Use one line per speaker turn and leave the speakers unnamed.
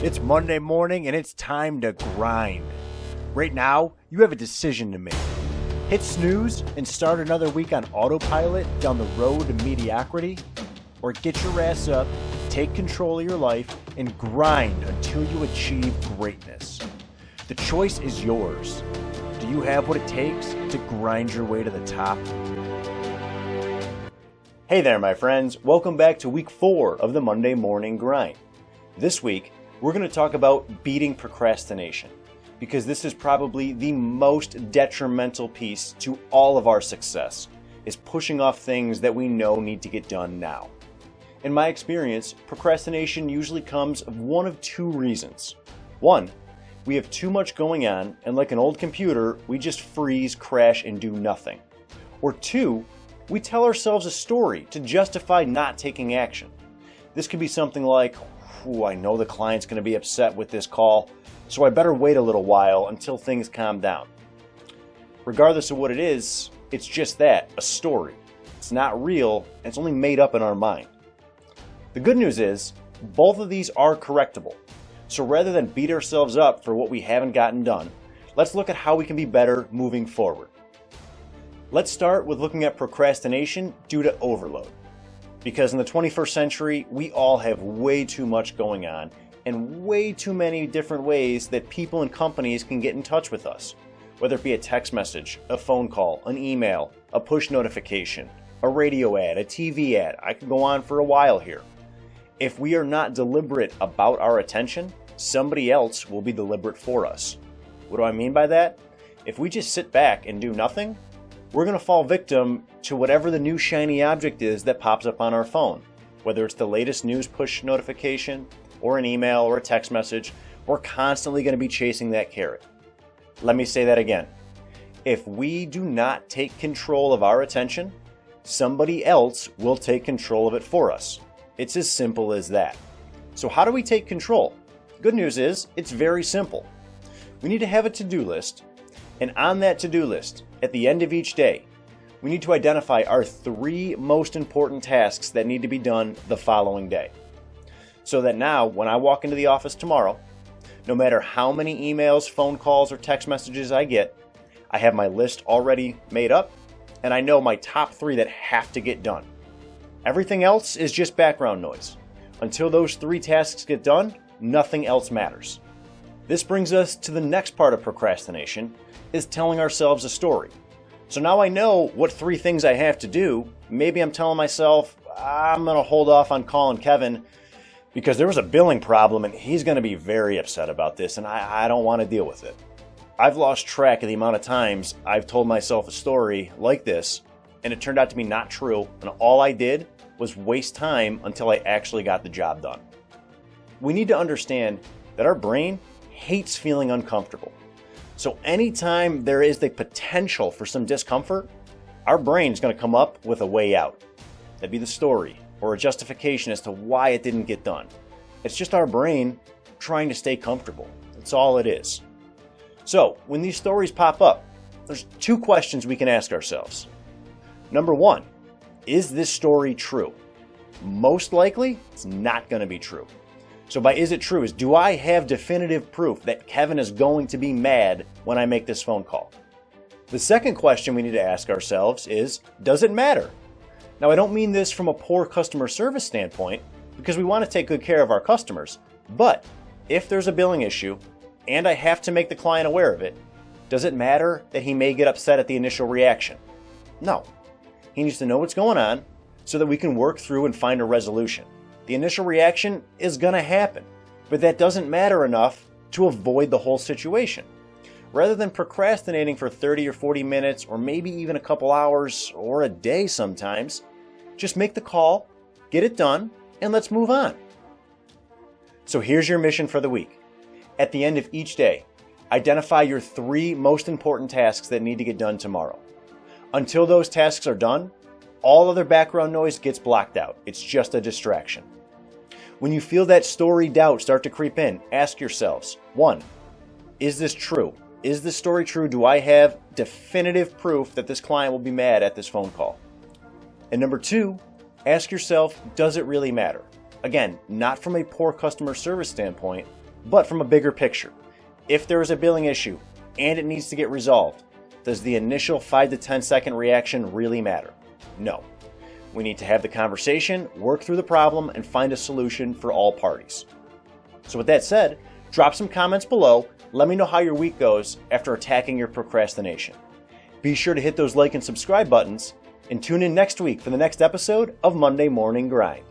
It's Monday morning and it's time to grind. Right now, you have a decision to make. Hit snooze and start another week on autopilot down the road to mediocrity, or get your ass up, take control of your life, and grind until you achieve greatness. The choice is yours. Do you have what it takes to grind your way to the top? Hey there, my friends. Welcome back to week 4 of the Monday Morning Grind. This week, we're going to talk about beating procrastination, because this is probably the most detrimental piece to all of our success, is pushing off things that we know need to get done now. In my experience, procrastination usually comes of one of two reasons. One, we have too much going on, and like an old computer, we just freeze, crash, and do nothing. Or two, we tell ourselves a story to justify not taking action. This could be something like, I know the client's going to be upset with this call, so I better wait a little while until things calm down. Regardless of what it is, it's just that, a story. It's not real, and it's only made up in our mind. The good news is, both of these are correctable. So rather than beat ourselves up for what we haven't gotten done, let's look at how we can be better moving forward. Let's start with looking at procrastination due to overload. Because in the 21st century, we all have way too much going on and way too many different ways that people and companies can get in touch with us. Whether it be a text message, a phone call, an email, a push notification, a radio ad, a TV ad. I could go on for a while here. If we are not deliberate about our attention, somebody else will be deliberate for us. What do I mean by that? If we just sit back and do nothing, we're going to fall victim to whatever the new shiny object is that pops up on our phone. Whether it's the latest news push notification, or an email, or a text message, we're constantly going to be chasing that carrot. Let me say that again. If we do not take control of our attention, somebody else will take control of it for us. It's as simple as that. So how do we take control? Good news is, it's very simple. We need to have a to-do list, and on that to-do list, at the end of each day, we need to identify our 3 most important tasks that need to be done the following day. So that now, when I walk into the office tomorrow, no matter how many emails, phone calls, or text messages I get, I have my list already made up, and I know my top 3 that have to get done. Everything else is just background noise. Until those 3 tasks get done, nothing else matters. This brings us to the next part of procrastination, is telling ourselves a story. So now I know what 3 things I have to do. Maybe I'm telling myself, I'm going to hold off on calling Kevin because there was a billing problem and he's going to be very upset about this and I don't want to deal with it. I've lost track of the amount of times I've told myself a story like this and it turned out to be not true, and all I did was waste time until I actually got the job done. We need to understand that our brain hates feeling uncomfortable. So anytime there is the potential for some discomfort, our brain is going to come up with a way out. That'd be the story or a justification as to why it didn't get done. It's just our brain trying to stay comfortable. That's all it is. So when these stories pop up, there's 2 questions we can ask ourselves. Number 1, is this story true? Most likely, it's not going to be true. So by is it true is, do I have definitive proof that Kevin is going to be mad when I make this phone call? The second question we need to ask ourselves is, does it matter? Now, I don't mean this from a poor customer service standpoint, because we want to take good care of our customers. But if there's a billing issue and I have to make the client aware of it, does it matter that he may get upset at the initial reaction? No. He needs to know what's going on so that we can work through and find a resolution. The initial reaction is going to happen, but that doesn't matter enough to avoid the whole situation. Rather than procrastinating for 30 or 40 minutes, or maybe even a couple hours or a day sometimes, just make the call, get it done, and let's move on. So here's your mission for the week. At the end of each day, identify your 3 most important tasks that need to get done tomorrow. Until those tasks are done, all other background noise gets blocked out. It's just a distraction. When you feel that story doubt start to creep in, ask yourselves, 1, is this true? Is this story true? Do I have definitive proof that this client will be mad at this phone call? And number 2, ask yourself, does it really matter? Again, not from a poor customer service standpoint, But from a bigger picture, if there is a billing issue and it needs to get resolved, does the initial 5 to 10 second reaction really matter? No. We need to have the conversation, work through the problem, and find a solution for all parties. So with that said, drop some comments below. Let me know how your week goes after attacking your procrastination. Be sure to hit those like and subscribe buttons, and tune in next week for the next episode of Monday Morning Grind.